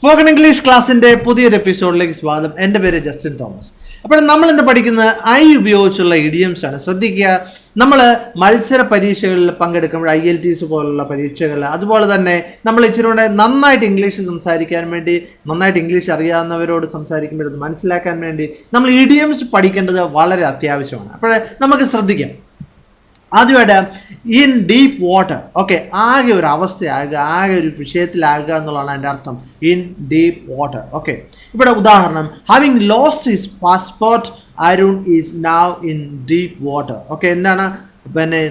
Spoken English ക്ലാസ്സിൻ്റെ പുതിയൊരു എപ്പിസോഡിലേക്ക് സ്വാഗതം. എൻ്റെ പേര് ജസ്റ്റിൻ തോമസ്. അപ്പോൾ നമ്മൾ ഇന്ന് പഠിക്കുന്നത് ഐ ഉപയോഗിച്ചുള്ള ഇഡിയംസ് ആണ്. ശ്രദ്ധിക്കുക, നമ്മൾ മത്സര പരീക്ഷകളിൽ പങ്കെടുക്കുമ്പോൾ IELTS പോലുള്ള പരീക്ഷകൾ, അതുപോലെ തന്നെ നമ്മൾ ഇച്ചിരി കൂടെ നന്നായിട്ട് ഇംഗ്ലീഷ് സംസാരിക്കാൻ വേണ്ടി, നന്നായിട്ട് ഇംഗ്ലീഷ് അറിയാവുന്നവരോട് സംസാരിക്കുമ്പോഴത് മനസ്സിലാക്കാൻ വേണ്ടി നമ്മൾ ഇഡിയംസ് പഠിക്കേണ്ടത് വളരെ അത്യാവശ്യമാണ്. അപ്പോൾ നമുക്ക് ശ്രദ്ധിക്കാം. ആദ്യമായിട്ട് ഇൻ ഡീപ്പ് വാട്ടർ, ഓക്കെ, ആകെ ഒരു അവസ്ഥയാകുക, ആകെ ഒരു വിഷയത്തിലാകുക എന്നുള്ളതാണ് എൻ്റെ അർത്ഥം. In deep water, okay. ഇവിടെ ഉദാഹരണം, having lost his passport Arun is now in deep water. Okay, എന്താണ് പിന്നെ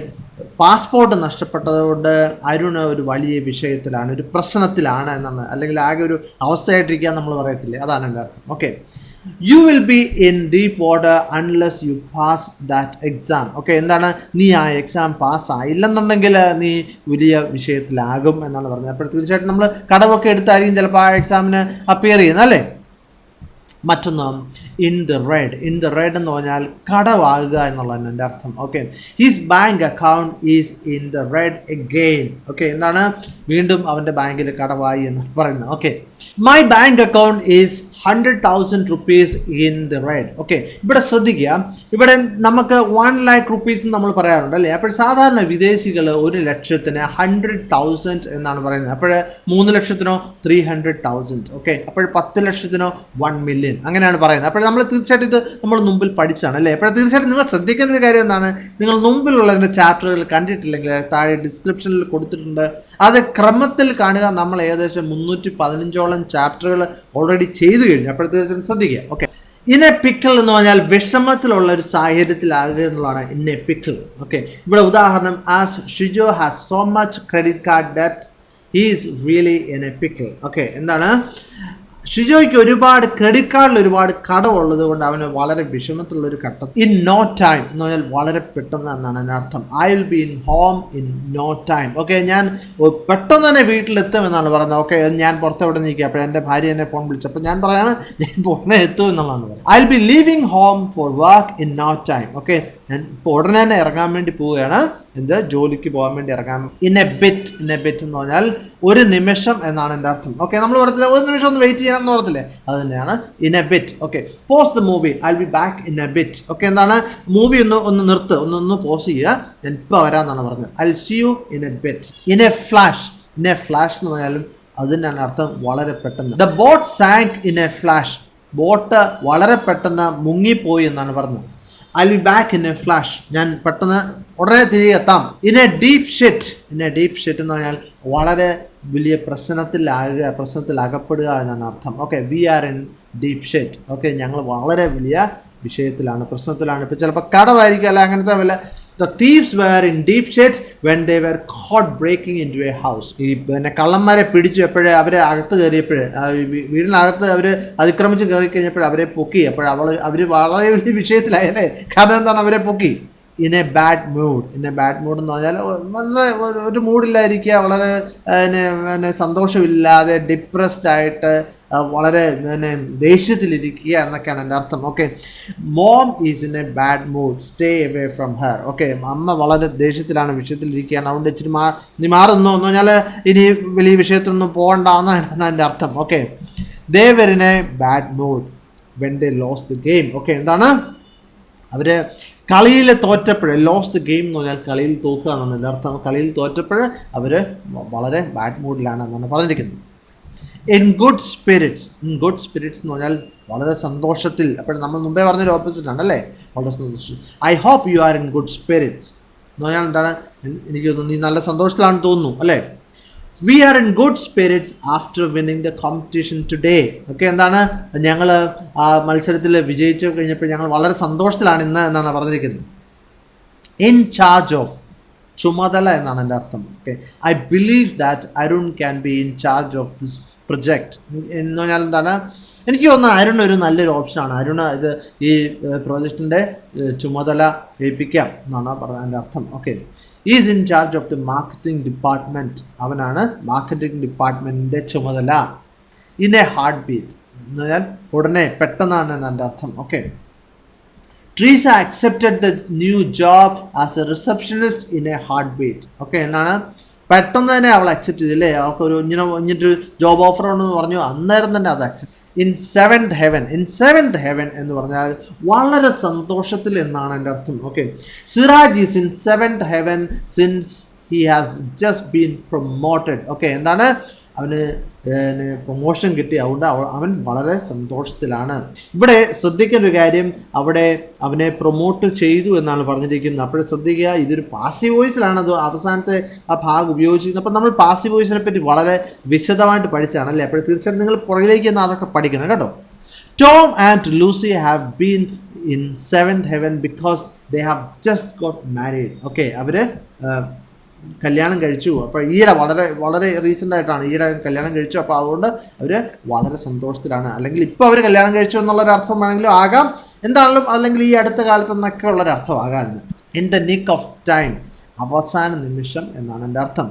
പാസ്പോർട്ട് നഷ്ടപ്പെട്ടതുകൊണ്ട് അരുൺ ഒരു വലിയ വിഷയത്തിലാണ്, ഒരു പ്രശ്നത്തിലാണ് എന്നാണ്, അല്ലെങ്കിൽ ആകെ ഒരു അവസ്ഥയായിട്ടിരിക്കുക നമ്മൾ പറയത്തില്ലേ, അതാണ് എൻ്റെ അർത്ഥം. Okay, you will be in deep water unless you pass that exam. Okay, എന്താണ്, നീ ആ എക്സാം പാസ്സായില്ലെന്നുണ്ടെങ്കിൽ നീ വലിയ വിഷയത്തിലാകും എന്നാണ് പറഞ്ഞത്. അപ്പോൾ തീർച്ചയായിട്ടും നമ്മൾ കടമൊക്കെ എടുത്തായിരിക്കും ചിലപ്പോൾ ആ എക്സാമിന് അപ്പിയർ ചെയ്യുന്നത്, അല്ലേ? മറ്റൊന്ന് in the red. In the red എന്ന് പറഞ്ഞാൽ കടവാകുക എന്നുള്ളതാണ് എൻ്റെ അർത്ഥം. Okay, his bank account is in the red again. Okay, എന്താണ്, വീണ്ടും അവൻ്റെ ബാങ്കിൽ കടവായി എന്ന് പറയുന്നത്. Okay, my bank account is 100,000 rupees in the red. Okay, ഇവിടെ ശ്രദ്ധിക്കുക, ഇവിടെ നമുക്ക് 1 lakh rupees നമ്മൾ പറയാറുണ്ട്, അല്ലേ? അപ്പോൾ സാധാരണ വിദേശികൾ 1,00,000 100,000 എന്നാണ് പറയുന്നത്. അപ്പോൾ 3 ലക്ഷത്തിനോ 300,000. ഓക്കെ, അപ്പോൾ 10 ലക്ഷത്തിനോ 1 million അങ്ങനെയാണ് പറയുന്നത്. അപ്പോൾ നമ്മൾ തീർച്ചയായിട്ടും ഇത് നമ്മൾ മുമ്പിൽ പഠിച്ചതാണ്, അല്ലേ? അപ്പോൾ തീർച്ചയായിട്ടും നിങ്ങൾ ശ്രദ്ധിക്കേണ്ട ഒരു കാര്യം എന്താണ്, നിങ്ങൾ മുമ്പിലുള്ളതിൻ്റെ ചാപ്റ്ററുകൾ കണ്ടിട്ടില്ലെങ്കിൽ താഴെ ഡിസ്ക്രിപ്ഷനിൽ കൊടുത്തിട്ടുണ്ട്, അത് ക്രമത്തിൽ കാണുക. നമ്മൾ ഏകദേശം 315ഓളം ചാപ്റ്ററുകൾ ഓൾറെഡി ചെയ്തു കഴിഞ്ഞു. അപ്പോൾ തീർച്ചയായിട്ടും ശ്രദ്ധിക്കുക. ഓക്കെ, ഇൻ എ പിക്കിൾ എന്ന് പറഞ്ഞാൽ വിഷമത്തിലുള്ള ഒരു സാഹചര്യത്തിലാകുക എന്നുള്ളതാണ് ഇൻ എ പിക്കിൾ. ഓക്കെ, ഇവിടെ ഉദാഹരണം, as Shijo has so much credit card ഡെപ്റ്റ് he is really in a pickle. Okay, എന്താണ്, ഷിജോയ്ക്ക് ഒരുപാട് ക്രെഡിറ്റ് കാർഡിൽ ഒരുപാട് കടമുള്ളത് കൊണ്ട് അവന് വളരെ വിഷമത്തിലുള്ളൊരു ഘട്ടം. ഇൻ നോ ടൈം എന്ന് പറഞ്ഞാൽ വളരെ പെട്ടെന്ന് എന്നാണ് എൻ്റെ അർത്ഥം. I will be in home in no time. Okay, ഞാൻ പെട്ടെന്ന് തന്നെ വീട്ടിലെത്തും എന്നാണ് പറയുന്നത്. ഓക്കെ, ഞാൻ പുറത്തെവിടെ നിൽക്കുക, അപ്പോൾ എൻ്റെ ഭാര്യ എന്നെ ഫോൺ വിളിച്ചപ്പോൾ ഞാൻ പറയാണ് ഞാൻ ഉടനെ എത്തും എന്നുള്ളതാണ് പറയുന്നത്. I will be leaving home for work in no time. Okay, ഞാൻ ഇപ്പോൾ ഉടനെ തന്നെ ഇറങ്ങാൻ വേണ്ടി പോവുകയാണ്, എന്ത്, ജോലിക്ക് പോകാൻ വേണ്ടി ഇറങ്ങാൻ. In a bit. In a bit എന്ന് പറഞ്ഞാൽ ഒരു നിമിഷം എന്നാണ് എൻ്റെ അർത്ഥം. ഓക്കെ, നമ്മൾ പറയത്തില്ല ഒരു നിമിഷം ഒന്ന് വെയിറ്റ് ചെയ്യണം എന്ന് പറയത്തില്ലേ, അത് തന്നെയാണ് in a bit. Okay, pause the movie, I will be back in a bit. Okay, എന്താണ്, മൂവി ഒന്ന് നിർത്ത്, ഒന്ന് പോസ് ചെയ്യുക, ഞാൻ ഇപ്പോൾ വരാമെന്നാണ് പറഞ്ഞത്. I will see you in a bit. In a flash. In a flash എന്ന് പറഞ്ഞാലും അതിനാണ് അർത്ഥം വളരെ പെട്ടെന്ന്. The boat sank in a flash. Boat വളരെ പെട്ടെന്ന് മുങ്ങിപ്പോയി എന്നാണ് പറഞ്ഞത്. I will be back in a flash. ഞാൻ പെട്ടെന്ന് ഉടനെ തിരികെ എത്താം. In a deep shit. In a deep shit എന്ന് പറഞ്ഞാൽ വളരെ വലിയ പ്രശ്നത്തിലകപ്പെടുക എന്നാണ് അർത്ഥം. Okay, we are in deep shit. Okay, ഞങ്ങൾ വളരെ വലിയ വിഷയത്തിലാണ്, പ്രശ്നത്തിലാണ്. ഇപ്പോൾ ചിലപ്പോൾ കടമായിരിക്കും, അല്ല അങ്ങനത്തെ വല്ല. The thieves were in deep shit when they were caught breaking into a house. ഈ പിന്നെ കള്ളന്മാരെ പിടിച്ചു എപ്പോഴേ അവരെ അകത്ത് കയറിയപ്പോഴേ, വീടിനകത്ത് അവർ അതിക്രമിച്ച് കയറി കഴിഞ്ഞപ്പോൾ അവരെ പൊക്കി. അപ്പോൾ അവർ വളരെ വലിയ വിഷയത്തിലായല്ലേ, കാരണം എന്താണ്, അവരെ പൊക്കി. In a bad mood. In a bad mood എന്ന് പറഞ്ഞാൽ വളരെ ഒരു മൂഡില്ലായിരിക്കുക, വളരെ പിന്നെ സന്തോഷമില്ലാതെ ഡിപ്രസ്ഡ് ആയിട്ട്, വളരെ പിന്നെ ദേഷ്യത്തിലിരിക്കുക എന്നൊക്കെയാണ് എൻ്റെ അർത്ഥം. Okay, mom is in a bad mood, stay away from her. Okay, അമ്മ വളരെ ദേഷ്യത്തിലാണ്, വിഷയത്തിലിരിക്കുകയാണ്, അതുകൊണ്ട് ഇച്ചിരി നീ മാറുന്നു എന്ന് പറഞ്ഞാൽ ഇനി വലിയ വിഷയത്തിലൊന്നും പോകണ്ടെന്നാണ് എൻ്റെ അർത്ഥം. Okay, they were in a bad mood when they lose the game. Okay, എന്താണ്, അവർ കളിയിൽ തോറ്റപ്പോൾ, ലോസ് ദ ഗെയിം എന്ന് പറഞ്ഞാൽ കളിയിൽ തോക്കുക എന്നാണ് എൻ്റെ അർത്ഥം. കളിയിൽ തോറ്റപ്പോൾ അവർ വളരെ ബാഡ് മൂഡിലാണ് എന്നാണ് പറഞ്ഞിരിക്കുന്നത്. In good spirits. In good spirits എന്ന് പറഞ്ഞാൽ വളരെ സന്തോഷത്തിൽ. അപ്പോൾ നമ്മൾ മുമ്പേ പറഞ്ഞൊരു ഓപ്പോസിറ്റ് ആണ്, അല്ലേ, വളരെ സന്തോഷം. I hope you are in good spirits എന്ന് പറഞ്ഞാൽ എന്താണ്, എനിക്ക് തോന്നുന്നു നീ നല്ല സന്തോഷത്തിലാണെന്ന് തോന്നുന്നു, അല്ലേ? We are in good spirits after winning the competition today. Okay, എന്താണ്, ഞങ്ങൾ ആ മത്സരത്തിൽ വിജയിച്ചു കഴിഞ്ഞപ്പോൾ ഞങ്ങൾ വളരെ സന്തോഷത്തിലാണ് ഇന്ന് എന്നാണ് പറഞ്ഞിരിക്കുന്നത്. In charge of. ചുമതല എന്നാണ് എൻ്റെ അർത്ഥം. Okay, I believe that Arun can be in charge of this project എന്ന് പറഞ്ഞാൽ എന്താണ്, എനിക്ക് തോന്നുന്നു അരുൺ ഒരു നല്ലൊരു ഓപ്ഷനാണ്. അരുൺ ഇത് ഈ പ്രോജക്റ്റിൻ്റെ ചുമതല ഏൽപ്പിക്കാം എന്നാണ് എൻ്റെ അർത്ഥം. Okay, is in charge of the marketing department. അവനാണ് മാർക്കറ്റിംഗ് ഡിപ്പാർട്ട്മെൻറ്റിൻ്റെ ചുമതല. ഇൻ എ ഹാർട്ട് ബീറ്റ് എന്ന് പറഞ്ഞാൽ ഉടനെ, പെട്ടെന്നാണ് എൻ്റെ അർത്ഥം. Okay, Treesa accepted the new job as A receptionist in A heart beat. Okay, എന്നാണ്, പെട്ടെന്ന് തന്നെ അവൾ അക്സെപ്റ്റ് ചെയ്തില്ലേ, അവൾക്ക് ഒരു ഇങ്ങനൊരു ജോബ് ഓഫർ ഉണ്ടെന്ന് പറഞ്ഞു, അന്നേരം തന്നെ അത് അക്സെപ്റ്റ്. ഇൻ സെവൻത് ഹെവൻ എന്ന് പറഞ്ഞാൽ വളരെ സന്തോഷത്തിൽ എന്നാണ് എൻ്റെ അർത്ഥം. Okay, Siraj is in seventh heaven since he has just been promoted. Okay, എന്താണ്, അവന് പ്രൊമോഷൻ കിട്ടി, അതുകൊണ്ട് അവൻ വളരെ സന്തോഷത്തിലാണ്. ഇവിടെ ശ്രദ്ധിക്കേണ്ട ഒരു കാര്യം, അവിടെ അവനെ പ്രൊമോട്ട് ചെയ്തു എന്നാണ് പറഞ്ഞിരിക്കുന്നത്. അപ്പോൾ ശ്രദ്ധിക്കുക, ഇതൊരു പാസീവ് വോയിസിലാണ് അത് അവസാനത്തെ ആ ഭാഗം ഉപയോഗിച്ചിരിക്കുന്നത്. അപ്പോൾ നമ്മൾ പാസീവ് വോയിസിനെ പറ്റി വളരെ വിശദമായിട്ട് പഠിച്ചാണല്ലേ. അപ്പോൾ തീർച്ചയായിട്ടും നിങ്ങൾ പുറകിലേക്ക് നിന്ന് അതൊക്കെ പഠിക്കണം കേട്ടോ. Tom and Lucy have been in seventh heaven because they have just got married. Okay, അവർ കല്യാണം കഴിച്ചു. അപ്പോൾ ഈയിടെ വളരെ റീസെൻ്റ് ആയിട്ടാണ് ഈയിടെ കല്യാണം കഴിച്ചു. അപ്പോൾ അതുകൊണ്ട് അവർ വളരെ സന്തോഷത്തിലാണ്. അല്ലെങ്കിൽ ഇപ്പോൾ അവർ കല്യാണം കഴിച്ചു എന്നുള്ളൊരു അർത്ഥം വേണമെങ്കിലും ആകാം, എന്താണെങ്കിലും, അല്ലെങ്കിൽ ഈ അടുത്ത കാലത്ത് എന്നൊക്കെ ഉള്ളൊരർത്ഥം ആകാം അതിന്. In the nick of time, അവസാന നിമിഷം എന്നാണ് എൻ്റെ അർത്ഥം.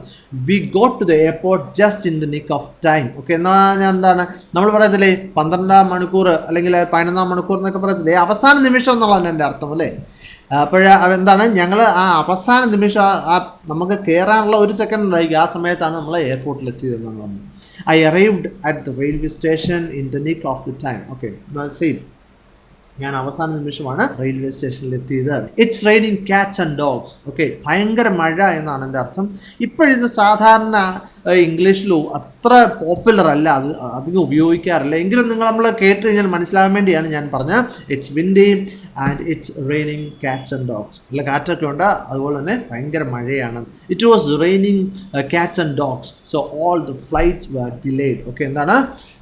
We go to the airport just in the nick of time. Okay, എന്നാൽ എന്താണ് നമ്മൾ പറയത്തില്ലേ, 12-ാം മണിക്കൂർ അല്ലെങ്കിൽ 11-ാം മണിക്കൂർ എന്നൊക്കെ പറയത്തില്ലേ, അവസാന നിമിഷം എന്നുള്ളതാണ് എൻ്റെ അർത്ഥം അല്ലേ. അപ്പോൾ എന്താണ്, ഞങ്ങൾ ആ അവസാന നിമിഷം നമുക്ക് കയറാനുള്ള ഒരു സെക്കൻഡ് ഉണ്ടായിരിക്കും, ആ സമയത്താണ് നമ്മൾ എയർപോർട്ടിൽ എത്തിയതെന്നാണ് പറഞ്ഞത്. I arrived at the railway station in the nick of the time. Okay, same, ഞാൻ അവസാന നിമിഷമാണ് റെയിൽവേ സ്റ്റേഷനിൽ എത്തിയത്. It's raining cats and dogs. Okay, ഭയങ്കര മഴ എന്നാണ് എൻ്റെ അർത്ഥം. ഇപ്പോഴിത് സാധാരണ ഇംഗ്ലീഷിലും അത്ര പോപ്പുലർ അല്ല, അത് അധികം ഉപയോഗിക്കാറില്ല, എങ്കിലും നമ്മൾ കേട്ട് കഴിഞ്ഞാൽ മനസ്സിലാകാൻ വേണ്ടിയാണ് ഞാൻ പറഞ്ഞത്. It's windy and it's raining cats and dogs. അല്ല, കാറ്റൊക്കെ ഉണ്ട്, അതുപോലെ തന്നെ ഭയങ്കര മഴയാണ്. It was raining cats and dogs, so all the flights were delayed. Okay, എന്താണ്,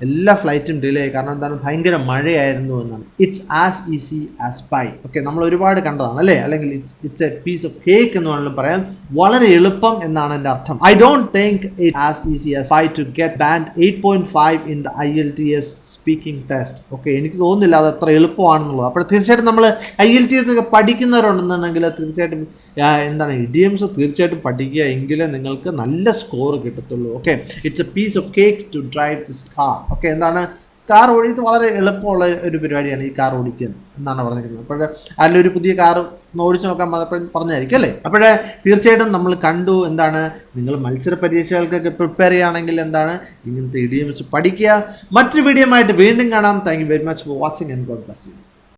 എല്ലാ ഫ്ലൈറ്റും ഡിലേ, കാരണം എന്താണ്, ഭയങ്കര മഴയായിരുന്നു എന്നാണ്. It's as easy as pie. Okay, നമ്മൾ ഒരുപാട് കണ്ടതാണ് അല്ലേ, അല്ലെങ്കിൽ it's a piece of cake എന്ന് വേണമെങ്കിലും പറയാം, വളരെ എളുപ്പം എന്നാണ് എൻ്റെ അർത്ഥം. I don't think it as easy as pie to get band 8.5 in the IELTS speaking test. Okay, എനിക്ക് തോന്നുന്നില്ല അത് അത്ര എളുപ്പമാണെന്നുള്ളത്. അപ്പോൾ തീർച്ചയായിട്ടും നമ്മൾ IELTS ഒക്കെ പഠിക്കുന്നവരുണ്ടെന്നുണ്ടെങ്കിൽ തീർച്ചയായിട്ടും എന്താണ്, ഇഡിയംസ് തീർച്ചയായിട്ടും പഠിക്കുക, എങ്കിലേ നിങ്ങൾക്ക് നല്ല സ്കോർ കിട്ടത്തുള്ളൂ. Okay, it's a piece of cake to drive this car. Okay, എന്താണ്, കാർ ഓടിക്കുന്നത് വളരെ എളുപ്പമുള്ള ഒരു പരിപാടിയാണ് ഈ കാർ ഓടിക്കാൻ എന്നാണ് പറഞ്ഞിരിക്കുന്നത്. അപ്പോൾ അതിലൊരു പുതിയ കാർ ഓടിച്ച് നോക്കാൻ പറഞ്ഞായിരിക്കും അല്ലേ. അപ്പോൾ തീർച്ചയായിട്ടും നമ്മൾ കണ്ടു, എന്താണ്, നിങ്ങൾ മത്സര പരീക്ഷകൾക്കൊക്കെ പ്രിപ്പയർ ചെയ്യുകയാണെങ്കിൽ എന്താണ്, ഇങ്ങനത്തെ ഇഡിയംസ് പഠിക്കുക. മറ്റൊരു വീഡിയോ ആയിട്ട് വീണ്ടും കാണാം. Thank you very much for watching and God bless you.